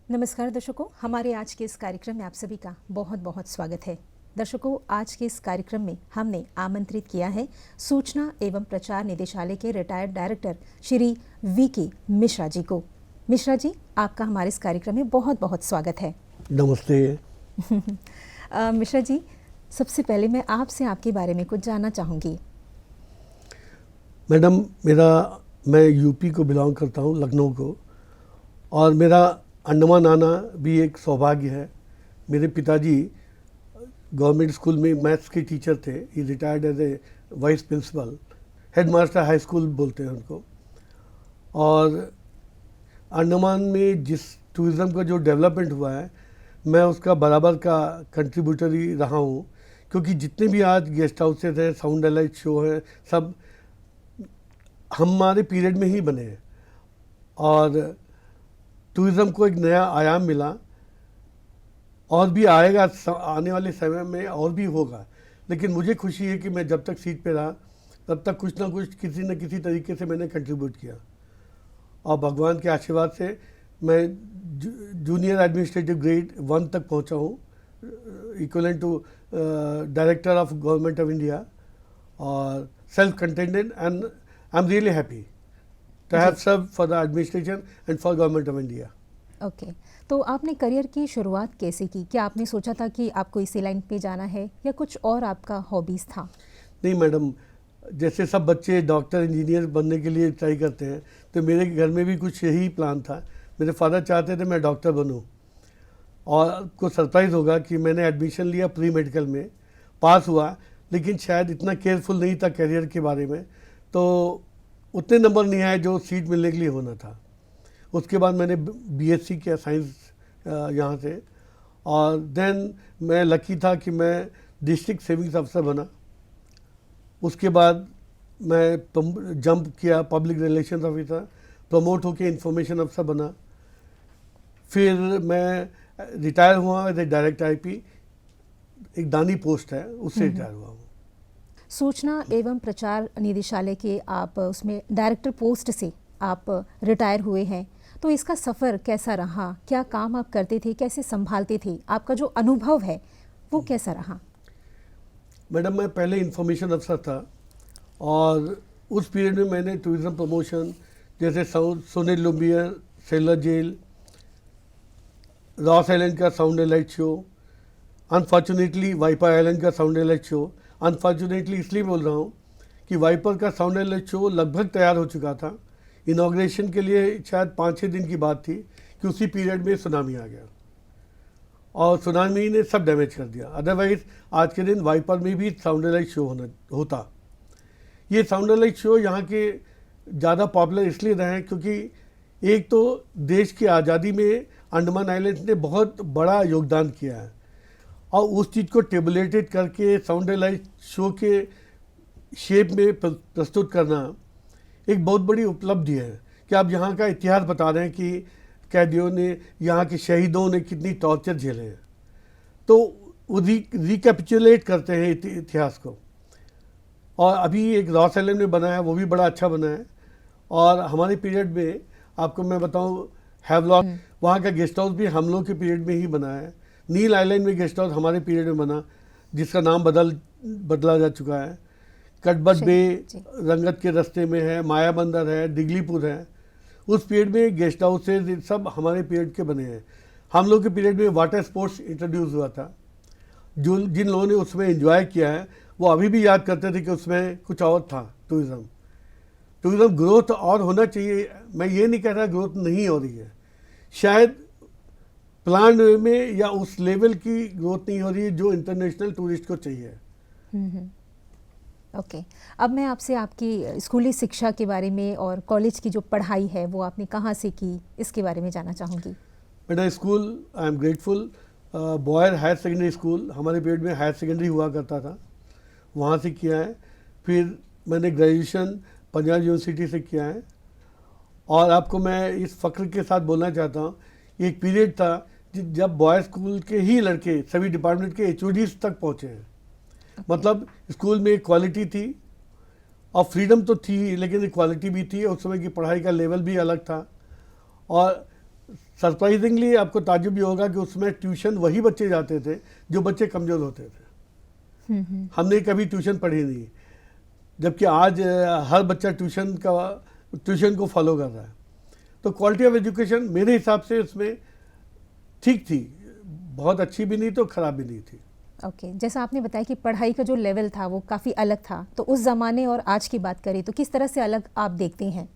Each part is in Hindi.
नमस्कार दर्शकों, हमारे आज के इस कार्यक्रम में आप सभी का बहुत बहुत स्वागत है। दर्शकों, आज के इस कार्यक्रम में हमने आमंत्रित किया है सूचना एवं प्रचार निदेशालय के रिटायर्ड डायरेक्टर श्री वी.के. मिश्रा जी को। मिश्रा जी, आपका हमारे इस कार्यक्रम में बहुत बहुत स्वागत है। नमस्ते। मिश्रा जी, सबसे पहले मैं आपसे आपके बारे में कुछ जानना चाहूँगी। मैडम, मैं यूपी को बिलोंग करता हूँ, लखनऊ को, और मेरा अंडमान आना भी एक सौभाग्य है। मेरे पिताजी गवर्नमेंट स्कूल में मैथ्स के टीचर थे। ही retired as a vice principal, headmaster high school बोलते हैं उनको। और अंडमान में जिस टूरिज़्म का जो डेवलपमेंट हुआ है, मैं उसका बराबर का कंट्रीब्यूटरी रहा हूँ, क्योंकि जितने भी आज गेस्ट हाउसेज हैं, साउंड एलाइट शो हैं, सब हमारे पीरियड में ही बने हैं। और टूरिज़्म को एक नया आयाम मिला, और भी आएगा, आने वाले समय में और भी होगा। लेकिन मुझे खुशी है कि मैं जब तक सीट पे रहा तब तक कुछ ना कुछ, किसी न किसी तरीके से मैंने कंट्रीब्यूट किया। और भगवान के आशीर्वाद से मैं जूनियर एडमिनिस्ट्रेटिव ग्रेड 1 तक पहुंचा हूँ, equivalent to director of government of India, और self contented, and I am really happy to have served for the administration and for government of India. Okay, तो आपने करियर की शुरुआत कैसे की? क्या आपने सोचा था कि आपको इसी लाइन पे जाना है या कुछ और आपका हॉबीज़ था? नहीं मैडम, जैसे सब बच्चे डॉक्टर इंजीनियर बनने के लिए ट्राई करते हैं, तो मेरे घर में भी कुछ यही प्लान था। मेरे फादर चाहते थे मैं डॉक्टर बनूं, और आपको सरप्राइज़ होगा कि मैंने एडमिशन लिया प्री मेडिकल में, पास हुआ, लेकिन शायद इतना केयरफुल नहीं था करियर के बारे में, तो उतने नंबर नहीं आए जो सीट मिलने के लिए होना था। उसके बाद मैंने बीएससी किया साइंस यहाँ से, और देन मैं लकी था कि मैं डिस्ट्रिक्ट सेविंग्स अफसर बना। उसके बाद मैं जंप किया, पब्लिक रिलेशंस ऑफिसर, प्रमोट होकर इंफॉर्मेशन अफसर बना। फिर मैं रिटायर हुआ एज ए डायरेक्ट आईपी, एक दानी पोस्ट है, उससे रिटायर हुआ हूँ। सूचना एवं प्रचार निदेशालय के आप उसमें डायरेक्टर पोस्ट से आप रिटायर हुए हैं, तो इसका सफ़र कैसा रहा? क्या काम आप करते थे, कैसे संभालते थे? आपका जो अनुभव है वो कैसा रहा? मैडम, मैं पहले इंफॉर्मेशन अफसर था, और उस पीरियड में मैंने टूरिज़्म प्रमोशन, जैसे सोने लुम्बियर, सेलर जेल, रॉस आइलैंड का sound and light show, unfortunately Viper Island का साउंड एलाइट शो। अनफॉर्चुनेटली इसलिए बोल रहा हूँ कि वाइपर का साउंड एलाइट शो लगभग तैयार हो चुका था। इनॉग्रेशन के लिए शायद 5-6 दिन की बात थी कि उसी पीरियड में सुनामी आ गया, और सुनामी ने सब डैमेज कर दिया। अदरवाइज आज के दिन वाइपर में भी साउंड एलाइट शो होता। ये साउंड एलाइट शो यहाँ के ज़्यादा पॉपुलर इसलिए रहे हैं क्योंकि एक तो देश की आज़ादी में अंडमान आइलैंड ने बहुत बड़ा योगदान किया है, और उस चीज़ को टेबुलेटेड करके साउंड एलाइट शो के शेप में प्रस्तुत करना एक बहुत बड़ी उपलब्धि है कि आप यहाँ का इतिहास बता रहे हैं कि कैदियों ने, यहाँ के शहीदों ने कितनी टॉर्चर झेले हैं, तो वो रिकैपिचुलेट करते हैं इतिहास को। और अभी एक रॉस आइलैंड में बना है, वो भी बड़ा अच्छा बना है। और हमारे पीरियड में आपको मैं बताऊँ, हैवलॉक, वहाँ का गेस्ट हाउस भी हम लोग के पीरियड में ही बना है। नील आइलैंड में गेस्ट हाउस हमारे पीरियड में बना, जिसका नाम बदला जा चुका है। कटबट बे रंगत के रास्ते में है, माया बंदर है, दिगलीपुर है। उस पीरियड में गेस्ट हाउस से सब हमारे पीरियड के बने हैं। हम लोग के पीरियड में वाटर स्पोर्ट्स इंट्रोड्यूस हुआ था। जिन लोगों ने उसमें एंजॉय किया है वो अभी भी याद करते थे कि उसमें कुछ और था। टूरिज़्म ग्रोथ और होना चाहिए, मैं ये नहीं कह रहा ग्रोथ नहीं हो रही है, शायद प्लान में या उस लेवल की ग्रोथ नहीं हो रही है जो इंटरनेशनल टूरिस्ट को चाहिए। ओके, अब मैं आपसे आपकी स्कूली शिक्षा के बारे में और कॉलेज की जो पढ़ाई है वो आपने कहाँ से की, इसके बारे में जानना चाहूँगी। मेरा school, I am grateful, Boyer higher secondary school, हमारे पीरियड में हायर सेकेंडरी हुआ करता था, वहाँ से किया है। फिर मैंने ग्रेजुएशन पंजाब यूनिवर्सिटी से किया है। और आपको मैं इस फ़ख्र के साथ बोलना चाहता हूँ, एक पीरियड था जब बॉय स्कूल के ही लड़के सभी डिपार्टमेंट के HODs तक पहुँचे हैं। मतलब स्कूल में क्वालिटी थी और फ्रीडम तो थी, लेकिन इक्वालिटी भी थी। उस समय की पढ़ाई का लेवल भी अलग था, और सरप्राइजिंगली आपको ताज्जुब ये होगा कि उसमें ट्यूशन वही बच्चे जाते थे जो बच्चे कमज़ोर होते थे। हमने कभी ट्यूशन पढ़ी नहीं, जबकि आज हर बच्चा ट्यूशन को फॉलो कर रहा है। तो क्वालिटी ऑफ एजुकेशन मेरे हिसाब से उसमें ठीक थी, बहुत अच्छी भी नहीं तो ख़राब भी नहीं थी। ओके, जैसा आपने बताया कि पढ़ाई का जो लेवल था वो काफ़ी अलग था, तो उस ज़माने और आज की बात करें तो किस तरह से अलग आप देखते हैं?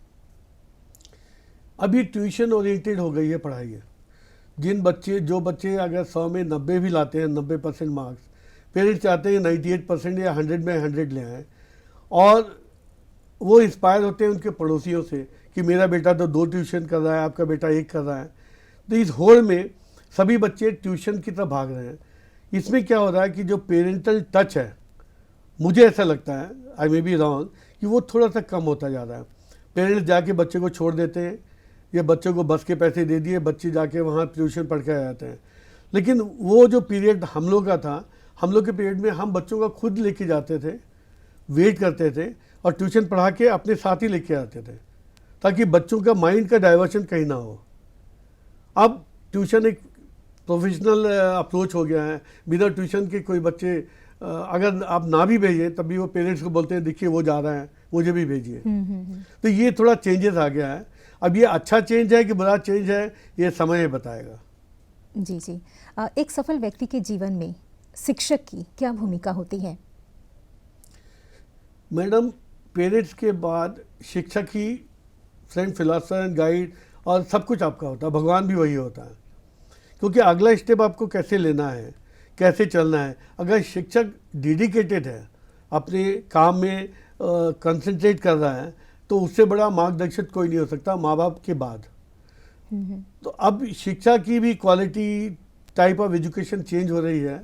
अभी ट्यूशन ओरिएंटेड हो गई है पढ़ाई। जो बच्चे अगर 100 में 90 भी लाते हैं, 90% मार्क्स, पेरेंट्स चाहते हैं 98% या 100 में 100 ले आएँ, और वो इंस्पायर होते हैं उनके पड़ोसियों से कि मेरा बेटा तो 2 ट्यूशन कर रहा है, आपका बेटा 1 कर रहा है। तो इस होड़ में सभी बच्चे ट्यूशन की तरफ भाग रहे हैं। इसमें क्या हो रहा है कि जो पेरेंटल टच है, मुझे ऐसा लगता है, आई मे बी रॉन्ग, कि वो थोड़ा सा कम होता जा रहा है। पेरेंट्स जाके बच्चे को छोड़ देते हैं, या बच्चों को बस के पैसे दे दिए, बच्चे जाके वहाँ ट्यूशन पढ़ के आ जाते हैं। लेकिन वो जो पीरियड हम लोग का था, हम लोग के पीरियड में हम बच्चों का खुद लेके जाते थे, वेट करते थे और ट्यूशन पढ़ा के अपने साथ ही लेके आते थे, ताकि बच्चों का माइंड का डाइवर्शन कहीं ना हो। अब ट्यूशन एक प्रोफेशनल अप्रोच हो गया है। बिना ट्यूशन के कोई बच्चे अगर आप ना भी भेजें तब भी वो पेरेंट्स को बोलते हैं देखिए वो जा रहा है, मुझे भी भेजिए। तो ये थोड़ा चेंजेस आ गया है। अब ये अच्छा चेंज है कि बुरा चेंज है, ये समय बताएगा। जी जी, एक सफल व्यक्ति के जीवन में शिक्षक की क्या भूमिका होती है? मैडम, पेरेंट्स के बाद शिक्षक ही फ्रेंड, फिलोसफर एंड गाइड और सब कुछ आपका होता है। भगवान भी वही होता है, क्योंकि अगला स्टेप आपको कैसे लेना है, कैसे चलना है। अगर शिक्षक डेडिकेटेड है, अपने काम में कंसंट्रेट कर रहा है, तो उससे बड़ा मार्गदर्शक कोई नहीं हो सकता माँ बाप के बाद। तो अब शिक्षा की भी quality, type of education change हो रही है,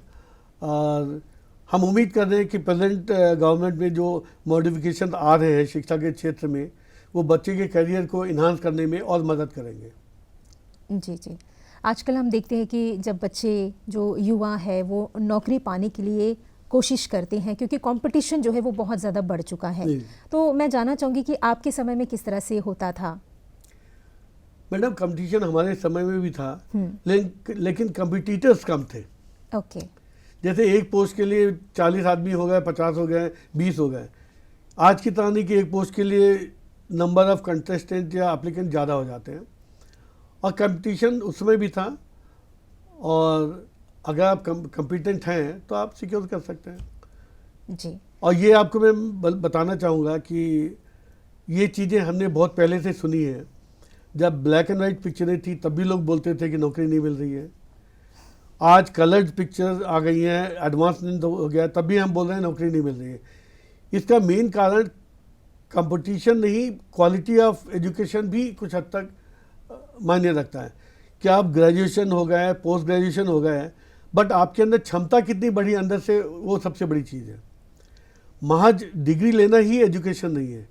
और हम उम्मीद कर रहे हैं कि प्रेजेंट गवर्नमेंट में जो मॉडिफिकेशन आ रहे हैं शिक्षा के क्षेत्र में, वो बच्चे के करियर को इन्हांस करने में और मदद करेंगे। जी जी, आजकल हम देखते हैं कि जब बच्चे, जो युवा है, वो नौकरी पाने के लिए कोशिश करते हैं, क्योंकि कंपटीशन जो है वो बहुत ज़्यादा बढ़ चुका है। तो मैं जानना चाहूँगी कि आपके समय में किस तरह से होता था? मैडम, कंपटीशन हमारे समय में भी था, लेकिन कंपटीटर्स कम थे। ओके। जैसे एक पोस्ट के लिए 40 आदमी हो गए, 50 हो गए, 20 हो गए। आज की तरह नहीं कि एक पोस्ट के लिए नंबर ऑफ कंटेस्टेंट या एप्लीकेंट ज़्यादा हो जाते हैं, और कंपटीशन उसमें भी था। और अगर आप कम्पिटेंट हैं तो आप सिक्योर कर सकते हैं जी। और ये आपको मैं बताना चाहूँगा कि ये चीज़ें हमने बहुत पहले से सुनी है। जब ब्लैक एंड वाइट पिक्चरें थी तब भी लोग बोलते थे कि नौकरी नहीं मिल रही है। आज कलर्ड पिक्चर आ गई हैं, एडवांसमेंट हो गया, तब भी हम बोल रहे हैं नौकरी नहीं मिल रही है। इसका मेन कारण कंपटीशन नहीं, क्वालिटी ऑफ एजुकेशन भी कुछ हद तक मायने रखता है। कि आप ग्रेजुएशन हो गए, पोस्ट ग्रेजुएशन हो गए, बट आपके अंदर क्षमता कितनी बढ़ी अंदर से, वो सबसे बड़ी चीज़ है। महज डिग्री लेना ही एजुकेशन नहीं है।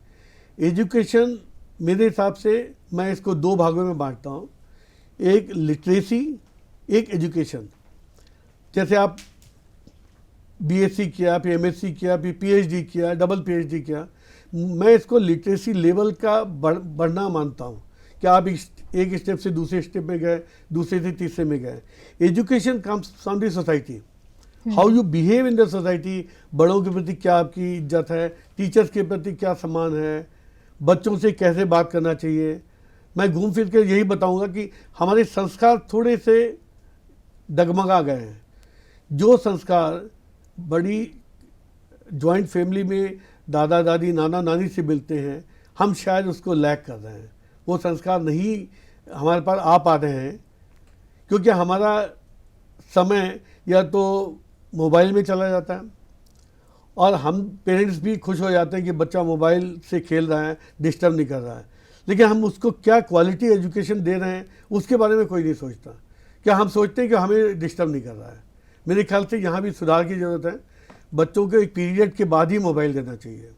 एजुकेशन मेरे हिसाब से मैं इसको 2 भागों में बांटता हूँ, एक लिटरेसी, एक एजुकेशन। जैसे आप बीएससी किया, फिर एमएससी किया, फिर पीएचडी किया, डबल पीएचडी किया, मैं इसको लिटरेसी लेवल का बढ़ना मानता हूँ कि आप एक स्टेप से दूसरे स्टेप में गए, दूसरे से तीसरे में गए। Education comes from the society, how you behave in the society. बड़ों के प्रति क्या आपकी इज्जत है, टीचर्स के प्रति क्या सम्मान है, बच्चों से कैसे बात करना चाहिए। मैं घूम फिर के यही बताऊंगा कि हमारे संस्कार थोड़े से डगमगा गए हैं। जो संस्कार बड़ी जॉइंट फैमिली में दादा दादी, नाना नानी से मिलते हैं, हम शायद उसको लैक कर रहे हैं। वो संस्कार नहीं हमारे पास आ पा रहे हैं, क्योंकि हमारा समय या तो मोबाइल में चला जाता है, और हम पेरेंट्स भी खुश हो जाते हैं कि बच्चा मोबाइल से खेल रहा है, डिस्टर्ब नहीं कर रहा है। लेकिन हम उसको क्या क्वालिटी एजुकेशन दे रहे हैं उसके बारे में कोई नहीं सोचता। क्या हम सोचते हैं कि हमें डिस्टर्ब नहीं कर रहा है। मेरे ख्याल से यहाँ भी सुधार की ज़रूरत है। बच्चों को एक पीरियड के बाद ही मोबाइल देना चाहिए।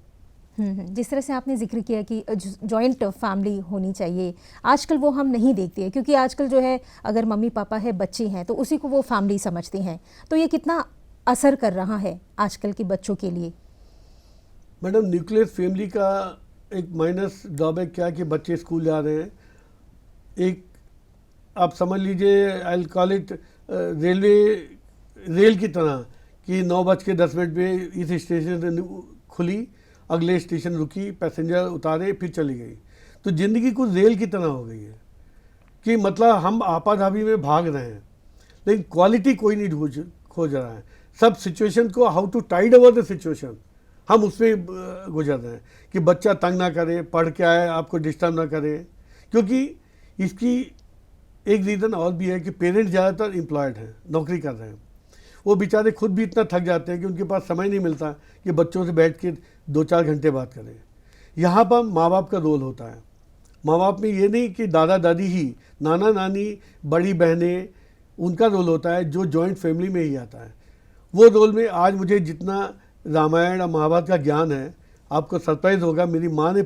जिस तरह से आपने जिक्र किया कि जॉइंट फैमिली होनी चाहिए, आजकल वो हम नहीं देखते हैं, क्योंकि आजकल जो है अगर मम्मी पापा है, बच्चे हैं, तो उसी को वो फैमिली समझते हैं। तो ये कितना असर कर रहा है आजकल के बच्चों के लिए? मैडम, न्यूक्लियर फैमिली का एक माइनस ड्रॉबैक क्या है कि बच्चे स्कूल जा रहे हैं, एक आप समझ लीजिए, आई कॉल इट रेल की तरह कि 9:10 पे इस स्टेशन से खुली, अगले स्टेशन रुकी, पैसेंजर उतारे, फिर चली गई। तो ज़िंदगी कुछ रेल की तरह हो गई है कि मतलब हम आपाधापी में भाग रहे हैं, लेकिन क्वालिटी कोई नहीं खोज रहा है। सब सिचुएशन को how to tide over the situation, हम उसमें गुजर रहे हैं कि बच्चा तंग ना करे, पढ़ के आए आपको डिस्टर्ब ना करे। क्योंकि इसकी एक रीज़न और भी है कि पेरेंट्स ज़्यादातर एम्प्लॉयड हैं, नौकरी कर रहे हैं। वो बेचारे खुद भी इतना थक जाते हैं कि उनके पास समय नहीं मिलता कि बच्चों से बैठ के 2-4 घंटे बात करें। यहाँ पर माँ बाप का रोल होता है। माँ बाप में ये नहीं कि दादा दादी ही, नाना नानी, बड़ी बहनें, उनका रोल होता है जो जॉइंट फैमिली में ही आता है। वो रोल में आज मुझे जितना रामायण और महाभारत का ज्ञान है, आपको सरप्राइज होगा, मेरी माँ ने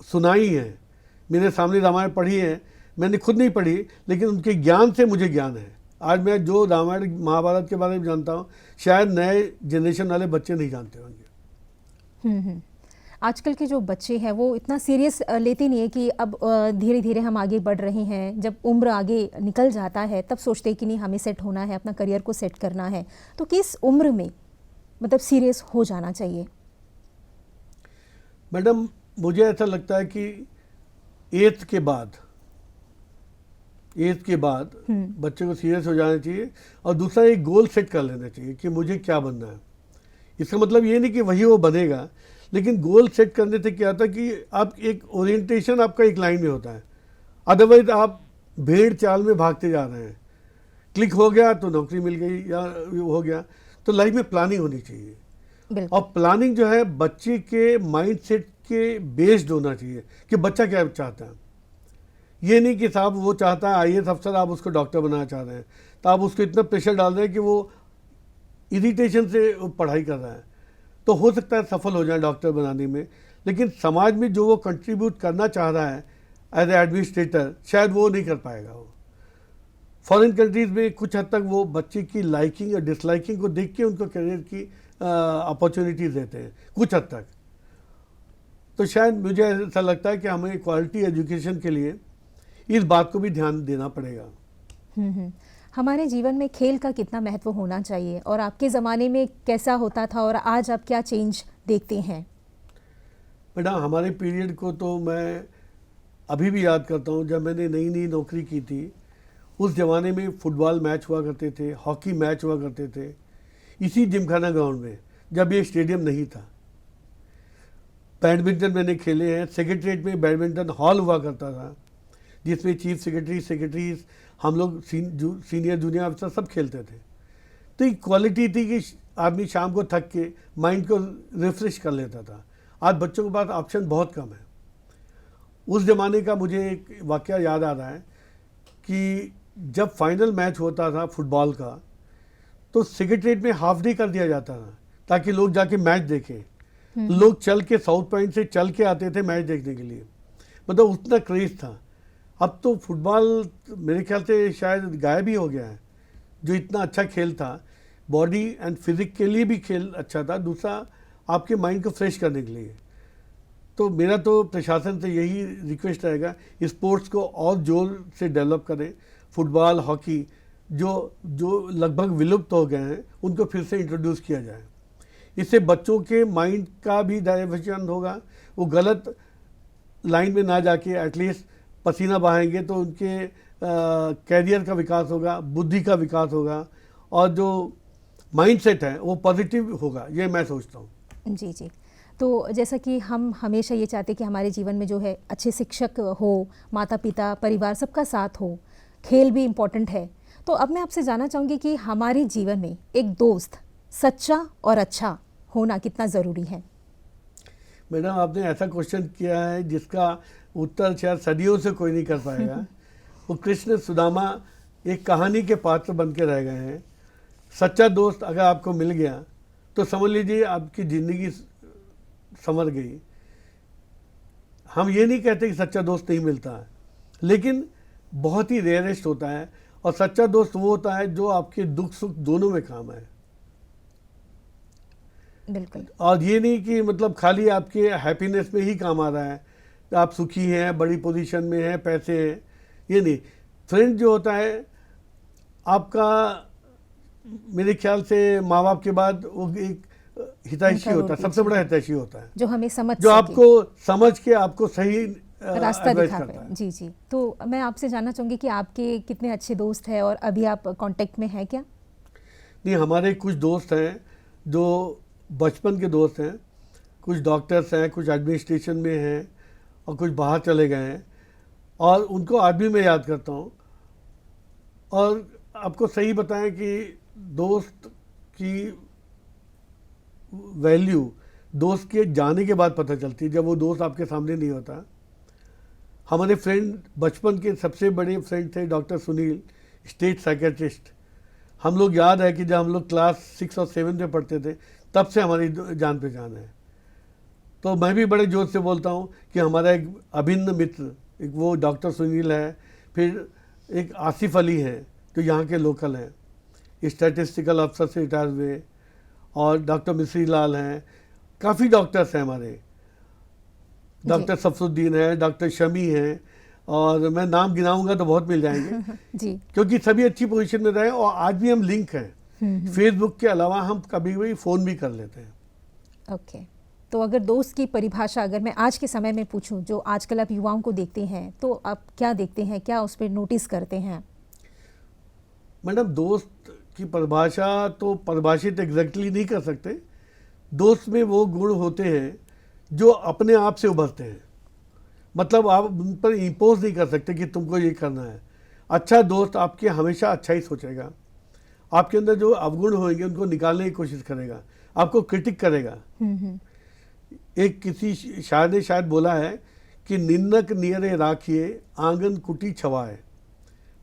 सुनाई है, मेरे सामने रामायण पढ़ी है, मैंने खुद नहीं पढ़ी, लेकिन उनके ज्ञान से मुझे ज्ञान है। आज मैं जो रामायण महाभारत के बारे में जानता हूँ, शायद नए जनरेशन वाले बच्चे नहीं जानते होंगे। आजकल के जो बच्चे हैं वो इतना सीरियस लेते नहीं है कि अब धीरे धीरे हम आगे बढ़ रहे हैं। जब उम्र आगे निकल जाता है तब सोचते हैं कि नहीं, हमें सेट होना है, अपना करियर को सेट करना है। तो किस उम्र में मतलब सीरियस हो जाना चाहिए? मैडम, मुझे ऐसा लगता है कि 8th के बाद बच्चे को सीरियस हो जाना चाहिए। और दूसरा, एक गोल सेट कर लेना चाहिए कि मुझे क्या बनना है। इसका मतलब ये नहीं कि वही वो बनेगा, लेकिन गोल सेट करने से क्या होता है कि आप एक ओरिएंटेशन आपका एक लाइन में होता है। अदरवाइज आप भेड़ चाल में भागते जा रहे हैं। क्लिक हो गया तो नौकरी मिल गई या हो गया। तो लाइफ में प्लानिंग होनी चाहिए, और प्लानिंग जो है बच्चे के माइंड सेट के बेस्ड होना चाहिए कि बच्चा क्या चाहता है। ये नहीं कि साहब वो चाहता है IAS अफसर, आप उसको डॉक्टर बनाना चाह रहे हैं, तो आप उसको इतना प्रेशर डाल रहे हैं कि वो इरिटेशन से पढ़ाई कर रहा है। तो हो सकता है सफल हो जाए डॉक्टर बनाने में, लेकिन समाज में जो वो कंट्रीब्यूट करना चाह रहा है एज ए एडमिनिस्ट्रेटर, शायद वो नहीं कर पाएगा। वो फॉरेन कंट्रीज़ में कुछ हद तक वो बच्चे की लाइकिंग और डिसलाइकिंग को देख के उनको करियर की अपॉर्चुनिटीज़ देते हैं कुछ हद तक। तो शायद मुझे ऐसा लगता है कि हमें क्वालिटी एजुकेशन के लिए इस बात को भी ध्यान देना पड़ेगा। हमारे जीवन में खेल का कितना महत्व होना चाहिए, और आपके ज़माने में कैसा होता था और आज आप क्या चेंज देखते हैं? बेटा, हमारे पीरियड को तो मैं अभी भी याद करता हूँ। जब मैंने नई नई नौकरी की थी, उस ज़माने में फुटबॉल मैच हुआ करते थे, हॉकी मैच हुआ करते थे इसी जिमखाना ग्राउंड में, जब ये स्टेडियम नहीं था। बैडमिंटन मैंने खेले हैं। सेक्रेटरीट में बैडमिंटन हॉल हुआ करता था, जिसमें चीफ सेक्रेटरीज, हम लोग सीनियर जूनियर अफसर सब खेलते थे। तो एक क्वालिटी थी कि आदमी शाम को थक के माइंड को रिफ्रेश कर लेता था। आज बच्चों के पास ऑप्शन बहुत कम है। उस ज़माने का मुझे एक वाक़या याद आ रहा है कि जब फाइनल मैच होता था फुटबॉल का, तो सेक्रेटरीट में हाफ डे कर दिया जाता था ताकि लोग जाके मैच देखें। लोग चल के साउथ पॉइंट से चल के आते थे मैच देखने के लिए, मतलब उतना क्रेज़ था। अब तो फुटबॉल मेरे ख्याल से शायद गायब ही हो गया है, जो इतना अच्छा खेल था। बॉडी एंड फिजिक के लिए भी खेल अच्छा था, दूसरा आपके माइंड को फ्रेश करने के लिए। तो मेरा तो प्रशासन से यही रिक्वेस्ट रहेगा, स्पोर्ट्स को और जोर से डेवलप करें। फुटबॉल, हॉकी जो लगभग विलुप्त हो गए हैं, उनको फिर से इंट्रोड्यूस किया जाए। इससे बच्चों के माइंड का भी डाइवर्जन होगा, वो गलत लाइन में ना जाके एटलीस्ट पसीना बहाएंगे तो उनके कैरियर का विकास होगा, बुद्धि का विकास होगा, और जो माइंडसेट है वो पॉजिटिव होगा, ये मैं सोचता हूँ। जी जी। तो जैसा कि हम हमेशा ये चाहते हैं कि हमारे जीवन में जो है अच्छे शिक्षक हो, माता पिता, परिवार, सबका साथ हो, खेल भी इम्पोर्टेंट है। तो अब मैं आपसे जानना चाहूँगी कि हमारे जीवन में एक दोस्त सच्चा और अच्छा होना कितना ज़रूरी है? मैडम, आपने ऐसा क्वेश्चन किया है जिसका उत्तर शायद सदियों से कोई नहीं कर पाएगा। वो कृष्ण सुदामा एक कहानी के पात्र बन के रह गए हैं। सच्चा दोस्त अगर आपको मिल गया तो समझ लीजिए आपकी ज़िंदगी संवर गई। हम ये नहीं कहते कि सच्चा दोस्त नहीं मिलता है, लेकिन बहुत ही रेयरेस्ट होता है। और सच्चा दोस्त वो होता है जो आपके दुख सुख दोनों में काम है। बिल्कुल। और ये नहीं कि मतलब खाली आपके हैप्पीनेस में ही काम आ रहा है, आप सुखी हैं, बड़ी पोजीशन में हैं, पैसे हैं, ये नहीं। फ्रेंड जो होता है आपका, मेरे ख्याल से माँ बाप के बाद वो एक हितैषी उनका होता है, रोल सबसे बड़ा हितैषी होता है, जो हमें समझ जो सके, आपको समझ के आपको सही रास्ता एडवाइस दिखा करता पाए। है। जी जी। तो मैं आपसे जानना चाहूँगी कि आपके कितने अच्छे दोस्त हैं और अभी आप कांटेक्ट में हैं क्या? नहीं, हमारे कुछ दोस्त हैं जो बचपन के दोस्त हैं, कुछ डॉक्टर्स हैं, कुछ एडमिनिस्ट्रेशन में हैं और कुछ बाहर चले गए हैं, और उनको आज भी मैं याद करता हूँ। और आपको सही बताएं कि दोस्त की वैल्यू दोस्त के जाने के बाद पता चलती है, जब वो दोस्त आपके सामने नहीं होता। हमारे फ्रेंड, बचपन के सबसे बड़े फ्रेंड थे डॉक्टर सुनील, स्टेट साइकेट्रिस्ट। हम लोग याद है कि जब हम लोग क्लास 6 और 7 में पढ़ते थे, तब से हमारी जान पहचान है। तो मैं भी बड़े जोर से बोलता हूँ कि हमारा एक अभिन्न मित्र, एक वो डॉक्टर सुनील है, फिर एक आसिफ अली है जो यहाँ के लोकल हैं, स्टैटिस्टिकल अफसर से रिटायर हुए, और डॉक्टर मिश्री लाल हैं, काफ़ी डॉक्टर्स हैं हमारे, डॉक्टर सफरुद्दीन है, डॉक्टर शमी है, और मैं नाम गिनाऊंगा तो बहुत मिल जाएंगे जी। क्योंकि सभी अच्छी पोजीशन में रहे, और आज भी हम लिंक हैं। फेसबुक के अलावा हम कभी कभी फ़ोन भी कर लेते हैं। ओके। तो अगर दोस्त की परिभाषा अगर मैं आज के समय में पूछूं, जो आजकल आप युवाओं को देखते हैं, तो आप क्या देखते हैं, क्या उस पर नोटिस करते हैं? मैडम, दोस्त की परिभाषा तो परिभाषित एग्जैक्टली नहीं कर सकते। दोस्त में वो गुण होते हैं जो अपने आप से उभरते हैं, मतलब आप उन पर इम्पोज नहीं कर सकते कि तुमको ये करना है। अच्छा दोस्त आपके हमेशा अच्छा ही सोचेगा, आपके अंदर जो अवगुण होंगे उनको निकालने की कोशिश करेगा, आपको क्रिटिक करेगा। एक किसी शायर ने शायद बोला है कि निंदक नियरे राखिए आंगन कुटी छवाए,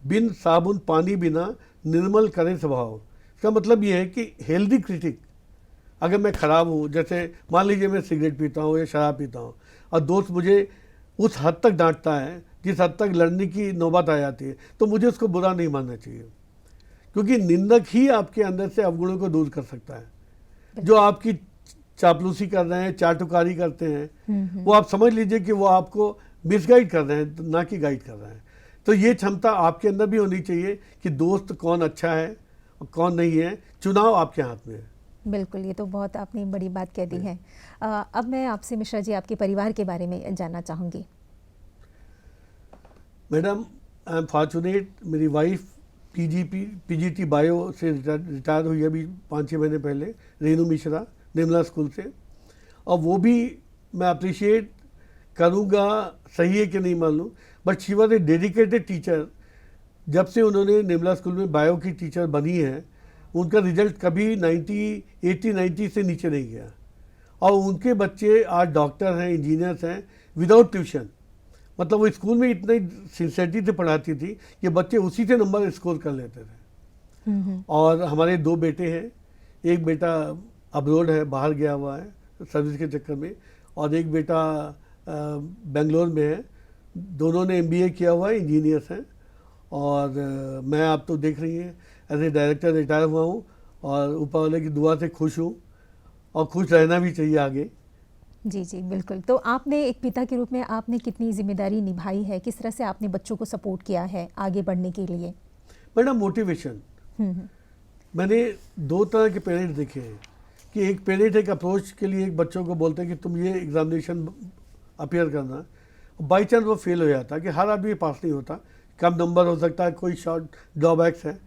बिन साबुन पानी बिना निर्मल करे स्वभाव। इसका मतलब ये है कि हेल्दी क्रिटिक, अगर मैं ख़राब हूँ, जैसे मान लीजिए मैं सिगरेट पीता हूँ या शराब पीता हूँ, और दोस्त मुझे उस हद तक डांटता है जिस हद तक लड़ने की नौबत आ जाती है, तो मुझे उसको बुरा नहीं मानना चाहिए, क्योंकि निंदक ही आपके अंदर से अवगुणों को दूर कर सकता है। जो आपकी चापलूसी कर रहे हैं, चाटुकारी करते हैं, वो आप समझ लीजिए कि वो आपको मिसगाइड कर रहे हैं, ना कि गाइड कर रहे हैं। तो ये क्षमता आपके अंदर भी होनी चाहिए कि दोस्त कौन अच्छा है और कौन नहीं है, चुनाव आपके हाथ में है। बिल्कुल, ये तो बहुत आपने बड़ी बात कह दी है। अब मैं आपसे मिश्रा जी आपके परिवार के बारे में जानना चाहूँगी। मैडम, आई एम फॉर्चुनेट, मेरी वाइफ पीजीटी बायो से रिटायर हुई अभी 5-6 महीने पहले, रेनू मिश्रा, निर्मला स्कूल से। और वो भी मैं अप्रिशिएट करूँगा, सही है कि नहीं मालूम, but she was a dedicated teacher. जब से उन्होंने निर्मला स्कूल में बायो की टीचर बनी है, उनका रिजल्ट कभी 80-90 से नीचे नहीं गया, और उनके बच्चे आज डॉक्टर हैं, इंजीनियर्स हैं, विदाउट ट्यूशन। मतलब वो स्कूल में इतनी सिंसियरिटी से पढ़ाती थी कि बच्चे उसी से नंबर स्कोर कर लेते थे। और हमारे 2 बेटे हैं, एक बेटा अब्रोड है, बाहर गया हुआ है सर्विस के चक्कर में, और एक बेटा बेंगलोर में है। दोनों ने MBA किया हुआ है, इंजीनियर्स हैं। और मैं, आप तो देख रही हैं, एज ए डायरेक्टर रिटायर हुआ हूँ, और ऊपर वाले की दुआ से खुश हूँ, और खुश रहना भी चाहिए आगे। जी जी, बिल्कुल। तो आपने एक पिता के रूप में आपने कितनी जिम्मेदारी निभाई है, किस तरह से आपने बच्चों को सपोर्ट किया है आगे बढ़ने के लिए? मैडम, मोटिवेशन, मैंने 2 तरह के पेरेंट्स देखे हैं कि एक पेरेंट एक अप्रोच के लिए एक बच्चों को बोलते हैं कि तुम ये एग्जामिनेशन अपियर करना, बाई चांस वो फेल हो जाता है, कि हर आदमी पास नहीं होता, कम नंबर हो सकता है, कोई शॉर्ट ड्रॉबैक्स है,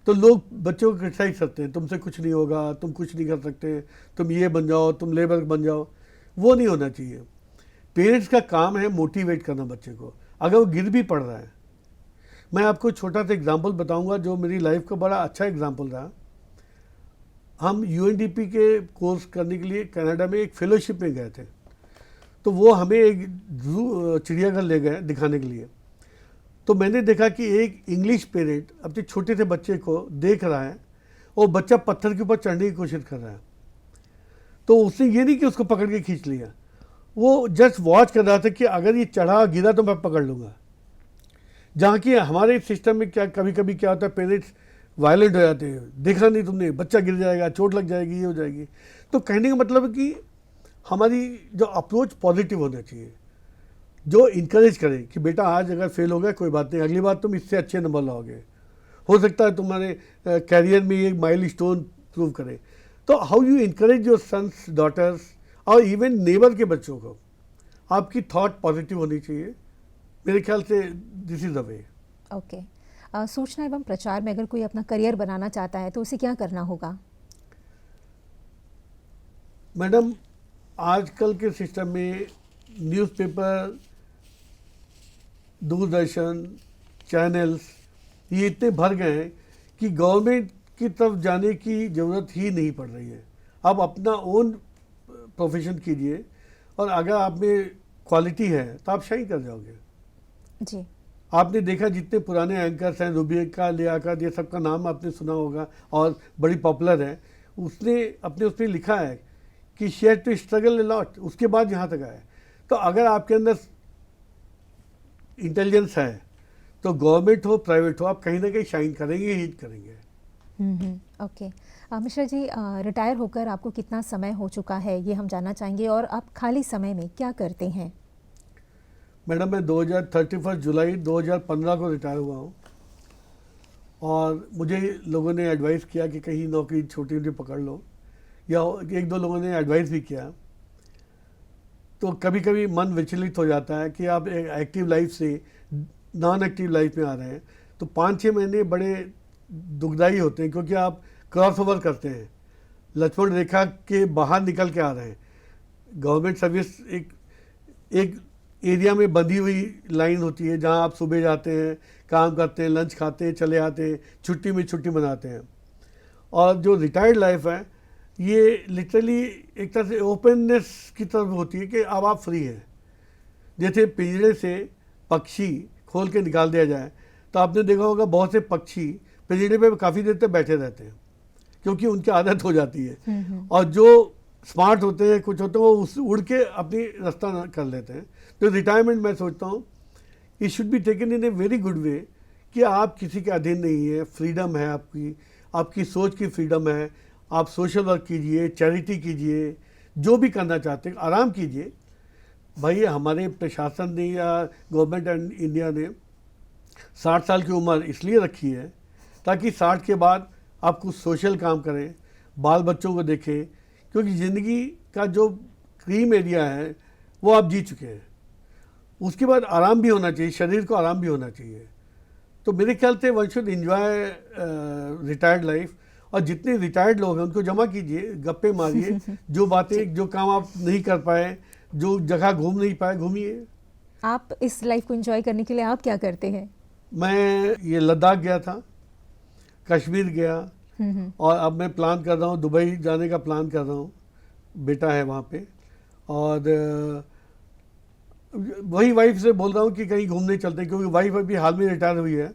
तो लोग बच्चों को क्रिटिसाइज करते हैं, तुमसे कुछ नहीं होगा, तुम कुछ नहीं कर सकते, तुम ये बन जाओ, तुम लेबर बन जाओ। वो नहीं होना चाहिए। पेरेंट्स का काम है मोटिवेट करना बच्चे को, अगर वो गिर भी पड़ रहा है। मैं आपको छोटा सा एग्जांपल बताऊंगा जो मेरी लाइफ का बड़ा अच्छा एग्जांपल रहा। हम UNDP के कोर्स करने के लिए कनाडा में एक फेलोशिप में गए थे, तो वो हमें एक चिड़ियाघर ले गए दिखाने के लिए। तो मैंने देखा कि एक इंग्लिश पेरेंट अपने छोटे से बच्चे को देख रहा है, और बच्चा पत्थर के ऊपर चढ़ने की कोशिश कर रहा है। तो उसने ये नहीं कि उसको पकड़ के खींच लिया, वो जस्ट वॉच कर रहा था कि अगर ये चढ़ा गिरा तो मैं पकड़ लूँगा। जहाँ की हमारे सिस्टम में क्या कभी कभी क्या होता है, पेरेंट्स वायलेंट हो जाते हैं, देखा नहीं तुमने, बच्चा गिर जाएगा, चोट लग जाएगी, ये हो जाएगी। तो कहने का मतलब है कि हमारी जो अप्रोच पॉजिटिव होना चाहिए। जो इनकरेज करे कि बेटा आज अगर फेल हो गया कोई बात नहीं, अगली बार तुम इससे अच्छे नंबर लाओगे, हो सकता है तुम्हारे कैरियर में ये माइलस्टोन प्रूव करे। तो how you encourage your sons daughters और इवन नेबर के बच्चों को, आपकी थॉट पॉजिटिव होनी चाहिए। मेरे ख्याल से this is the way. Okay. सूचना एवं प्रचार में अगर कोई अपना करियर बनाना चाहता है तो उसे क्या करना होगा? मैडम, आजकल के सिस्टम में न्यूज़पेपर, दूरदर्शन, चैनल्स ये इतने भर गए हैं कि गवर्नमेंट की तरफ जाने की ज़रूरत ही नहीं पड़ रही है। आप अपना ओन प्रोफेशन कीजिए और अगर आप में क्वालिटी है तो आप शाइन कर जाओगे। जी। आपने देखा जितने पुराने एंकर्स हैं, रुबिका, लियाकत, ये सबका नाम आपने सुना होगा और बड़ी पॉपुलर है। उसने अपने उसमें लिखा है कि share to struggle a lot, उसके बाद यहाँ तक आया। तो अगर आपके अंदर इंटेलिजेंस है तो गवर्नमेंट हो प्राइवेट हो, आप कहीं ना कहीं शाइन करेंगे, हिट करेंगे। ओके। मिश्रा जी, रिटायर होकर आपको कितना समय हो चुका है ये हम जानना चाहेंगे, और आप खाली समय में क्या करते हैं? मैडम, मैं 31 जुलाई 2015 को रिटायर हुआ हूँ और मुझे लोगों ने एडवाइस किया कि कहीं नौकरी छोटी मोटी पकड़ लो, या एक दो लोगों ने एडवाइस भी किया। तो कभी कभी मन विचलित हो जाता है कि आप एक एक्टिव लाइफ से नॉन एक्टिव लाइफ में आ रहे हैं, तो 5-6 महीने बड़े दुखदाई होते हैं क्योंकि आप क्रॉस ओवर करते हैं, लक्ष्मण रेखा के बाहर निकल के आ रहे हैं। गवर्नमेंट सर्विस एक एरिया में बंधी हुई लाइन होती है जहां आप सुबह जाते हैं, काम करते हैं, लंच खाते हैं, चले आते हैं, छुट्टी में छुट्टी मनाते हैं। और जो रिटायर्ड लाइफ है ये लिटरली एक तरह से ओपननेस की तरफ होती है कि अब आप फ्री हैं। जैसे पिंजरे से पक्षी खोल के निकाल दिया जाए तो आपने देखा होगा बहुत से पक्षी पिंजरे पे काफ़ी देर तक बैठे रहते हैं क्योंकि उनकी आदत हो जाती है। और जो स्मार्ट होते हैं, कुछ होते हैं, वो उस उड़ के अपनी रास्ता कर लेते हैं। तो रिटायरमेंट मैं सोचता हूँ it should be taken in a very good way कि आप किसी के अधीन नहीं है, फ्रीडम है आपकी सोच की फ्रीडम है। आप सोशल वर्क कीजिए, चैरिटी कीजिए, जो भी करना चाहते हैं आराम कीजिए। भाई हमारे प्रशासन ने या गवर्नमेंट एंड इंडिया ने 60 साल की उम्र इसलिए रखी है ताकि 60 के बाद आप कुछ सोशल काम करें, बाल बच्चों को देखें, क्योंकि ज़िंदगी का जो क्रीम एरिया है वो आप जी चुके हैं। उसके बाद आराम भी होना चाहिए, शरीर को आराम भी होना चाहिए। तो मेरे ख्याल से one should enjoy retired life. और जितने रिटायर्ड लोग हैं उनको जमा कीजिए, गप्पे मारिए, जो बातें जो काम आप नहीं कर पाए, जो जगह घूम नहीं पाए, घूमिए। आप इस लाइफ को एंजॉय करने के लिए आप क्या करते हैं? मैं ये लद्दाख गया था, कश्मीर गया, और अब मैं प्लान कर रहा हूँ दुबई जाने का प्लान कर रहा हूँ, बेटा है वहाँ पे। और वही वाइफ से बोल रहा हूँ कि कहीं घूमने चलते हैं, क्योंकि वाइफ अभी हाल में रिटायर हुई है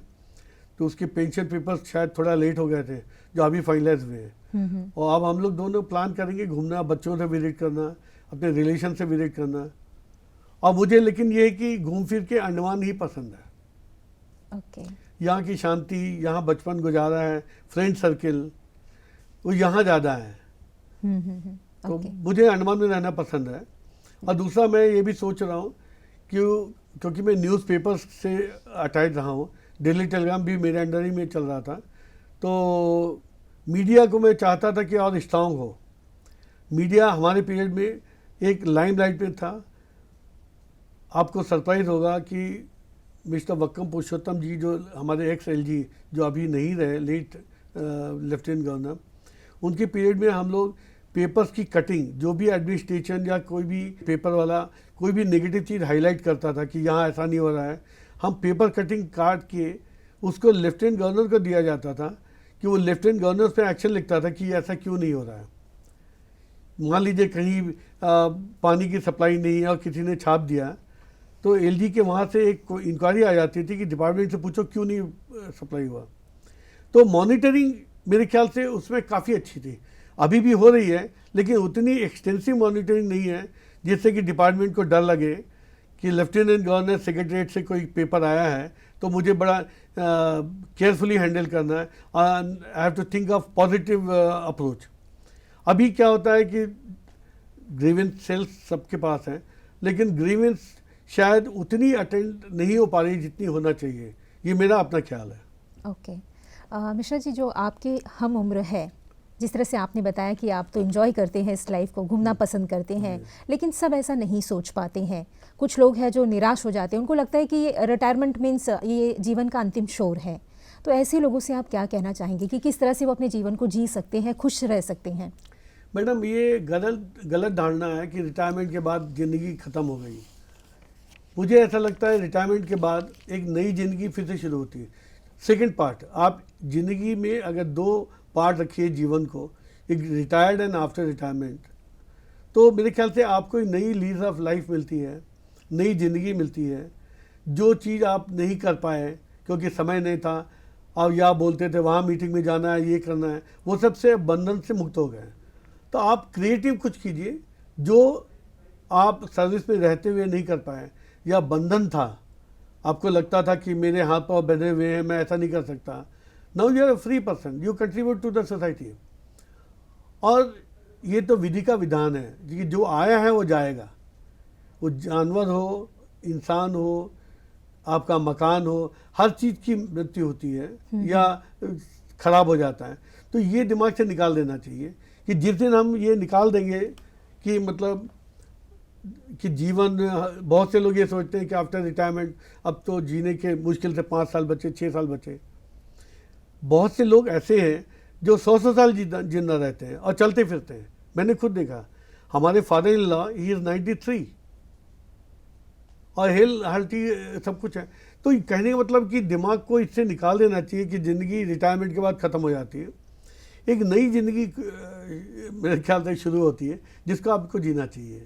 तो उसके पेंशन पेपर्स शायद थोड़ा लेट हो गए थे जो अभी फाइनलाइज हुए हैं। और अब हम लोग दोनों प्लान करेंगे घूमना, बच्चों से विजिट करना, अपने रिलेशन से विजिट करना। और मुझे लेकिन ये है कि घूम फिर के अंडमान ही पसंद है। ओके। यहाँ की शांति, यहाँ बचपन गुजारा है, फ्रेंड सर्किल वो यहाँ ज़्यादा है। तो मुझे अंडमान में रहना पसंद है। और दूसरा मैं ये भी सोच रहा हूँ क्योंकि मैं न्यूज़पेपर्स से अटैच रहा हूँ, डेली टेलीग्राम भी मेरे अंडर ही में चल रहा था, तो मीडिया को मैं चाहता था कि और स्ट्रांग हो। मीडिया हमारे पीरियड में एक लाइमलाइट में था। आपको सरप्राइज होगा कि मिस्टर वक्कम पुरुषोत्तम जी, जो हमारे एक्स एलजी जो अभी नहीं रहे, लेट लेफ्टिनेंट गवर्नर, उनके पीरियड में हम लोग पेपर्स की कटिंग, जो भी एडमिनिस्ट्रेशन या कोई भी पेपर वाला कोई भी नेगेटिव चीज़ हाईलाइट करता था कि यहाँ ऐसा नहीं हो रहा है, हम पेपर कटिंग काट के उसको लेफ्टिनेंट गवर्नर को दिया जाता था कि वो लेफ्टिनेंट गवर्नर पे एक्शन लिखता था कि ऐसा क्यों नहीं हो रहा है। मान लीजिए कहीं पानी की सप्लाई नहीं है और किसी ने छाप दिया, तो एलजी के वहाँ से एक इंक्वायरी आ जाती थी कि डिपार्टमेंट से पूछो क्यों नहीं सप्लाई हुआ। तो मॉनिटरिंग मेरे ख्याल से उसमें काफ़ी अच्छी थी, अभी भी हो रही है, लेकिन उतनी एक्सटेंसिव मॉनिटरिंग नहीं है जिससे कि डिपार्टमेंट को डर लगे कि लेफ्टिनेंट गवर्नर सेक्रेटरीट से कोई पेपर आया है तो मुझे बड़ा केयरफुली हैंडल करना है, I have to think of positive approach. अभी क्या होता है कि ग्रीवेंस सेल्स सबके पास है, लेकिन ग्रीवेंस शायद उतनी अटेंड नहीं हो पा रही जितनी होना चाहिए। ये मेरा अपना ख्याल है। ओके मिश्रा जी, जो आपके हम उम्र है, जिस तरह से आपने बताया कि आप तो एंजॉय करते हैं इस लाइफ को, घूमना पसंद करते हैं, लेकिन सब ऐसा नहीं सोच पाते हैं। कुछ लोग हैं जो निराश हो जाते हैं, उनको लगता है कि ये रिटायरमेंट मीन्स ये जीवन का अंतिम छोर है। तो ऐसे लोगों से आप क्या कहना चाहेंगे कि किस तरह से वो अपने जीवन को जी सकते हैं, खुश रह सकते हैं? मैडम, ये गलत धारणा है कि रिटायरमेंट के बाद ज़िंदगी ख़त्म हो गई। मुझे ऐसा लगता है रिटायरमेंट के बाद एक नई ज़िंदगी फिर से शुरू होती है। सेकंड पार्ट, आप ज़िंदगी में अगर 2 पार्ट रखिए जीवन को, एक रिटायर्ड एंड आफ्टर रिटायरमेंट, तो मेरे ख्याल से आपको एक नई लीज ऑफ लाइफ मिलती है, नई ज़िंदगी मिलती है। जो चीज़ आप नहीं कर पाए क्योंकि समय नहीं था, आप या बोलते थे वहाँ मीटिंग में जाना है, ये करना है, वो सबसे बंधन से मुक्त हो गए। तो आप क्रिएटिव कुछ कीजिए जो आप सर्विस में रहते हुए नहीं कर पाए, या बंधन था, आपको लगता था कि मेरे हाथ पाँव बंधे हुए हैं, मैं ऐसा नहीं कर सकता। Now you are a free person, you contribute to the society. और ये तो विधि का विधान है कि जो आया है वो जाएगा। वो जानवर हो, इंसान हो, आपका मकान हो, हर चीज़ की मृत्यु होती है या खराब हो जाता है। तो ये दिमाग से निकाल देना चाहिए कि जिस दिन हम ये निकाल देंगे कि मतलब कि जीवन, बहुत से लोग ये सोचते हैं कि आफ्टर रिटायरमेंट अब तो जीने के मुश्किल से 5 साल बचे, 6 साल बचे। बहुत से लोग ऐसे हैं जो 100 साल जिंदा रहते हैं और चलते फिरते हैं। मैंने खुद देखा, हमारे father in law, he is 93 और हेल्थी सब कुछ है। तो कहने का मतलब कि दिमाग को इससे निकाल देना चाहिए कि ज़िंदगी रिटायरमेंट के बाद ख़त्म हो जाती है, एक नई ज़िंदगी मेरे ख्याल से शुरू होती है जिसको आपको जीना चाहिए।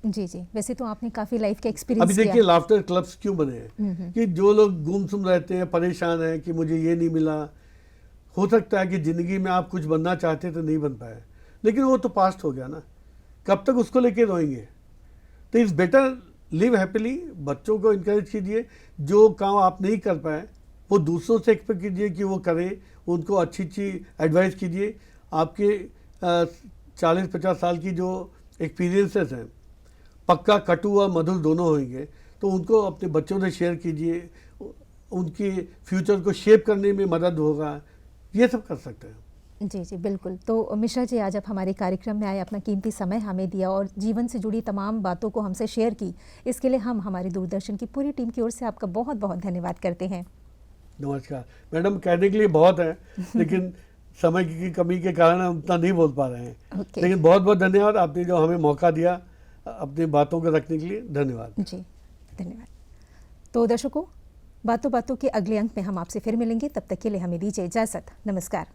जी जी, वैसे तो आपने काफ़ी लाइफ का एक्सपीरियंस अभी देखिए लाफ्टर क्लब्स क्यों बने हैं कि जो लोग गुमसुम रहते हैं, परेशान हैं कि मुझे ये नहीं मिला। हो सकता है कि ज़िंदगी में आप कुछ बनना चाहते तो नहीं बन पाए, लेकिन वो तो पास्ट हो गया ना, कब तक उसको लेके रोएंगे। तो इट्स बेटर लिव हैप्पीली। बच्चों को इनकरेज कीजिए, जो काम आप नहीं कर पाए वो दूसरों से एक्सपेक्ट कीजिए कि वो करें, उनको अच्छी अच्छी एडवाइस कीजिए। आपके 40-50 साल की जो एक्सपीरियंसेस हैं, पक्का कटु और मधुर दोनों होंगे, तो उनको अपने बच्चों से शेयर कीजिए, उनकी फ्यूचर को शेप करने में मदद होगा। ये सब कर सकते हैं। जी जी बिल्कुल। तो मिश्रा जी, आज आप हमारे कार्यक्रम में आए, अपना कीमती समय हमें दिया और जीवन से जुड़ी तमाम बातों को हमसे शेयर की, इसके लिए हम हमारी दूरदर्शन की पूरी टीम की ओर से आपका बहुत बहुत धन्यवाद करते हैं। नमस्कार मैडम, कहने के लिए बहुत है लेकिन समय की कमी के कारण हम उतना नहीं बोल पा रहे हैं। लेकिन बहुत बहुत धन्यवाद, आपने जो हमें मौका दिया अपनी बातों को रखने के लिए। धन्यवाद जी, धन्यवाद। तो दर्शकों, बातों बातों के अगले अंक में हम आपसे फिर मिलेंगे, तब तक के लिए हमें दीजिए इजाज़त। नमस्कार।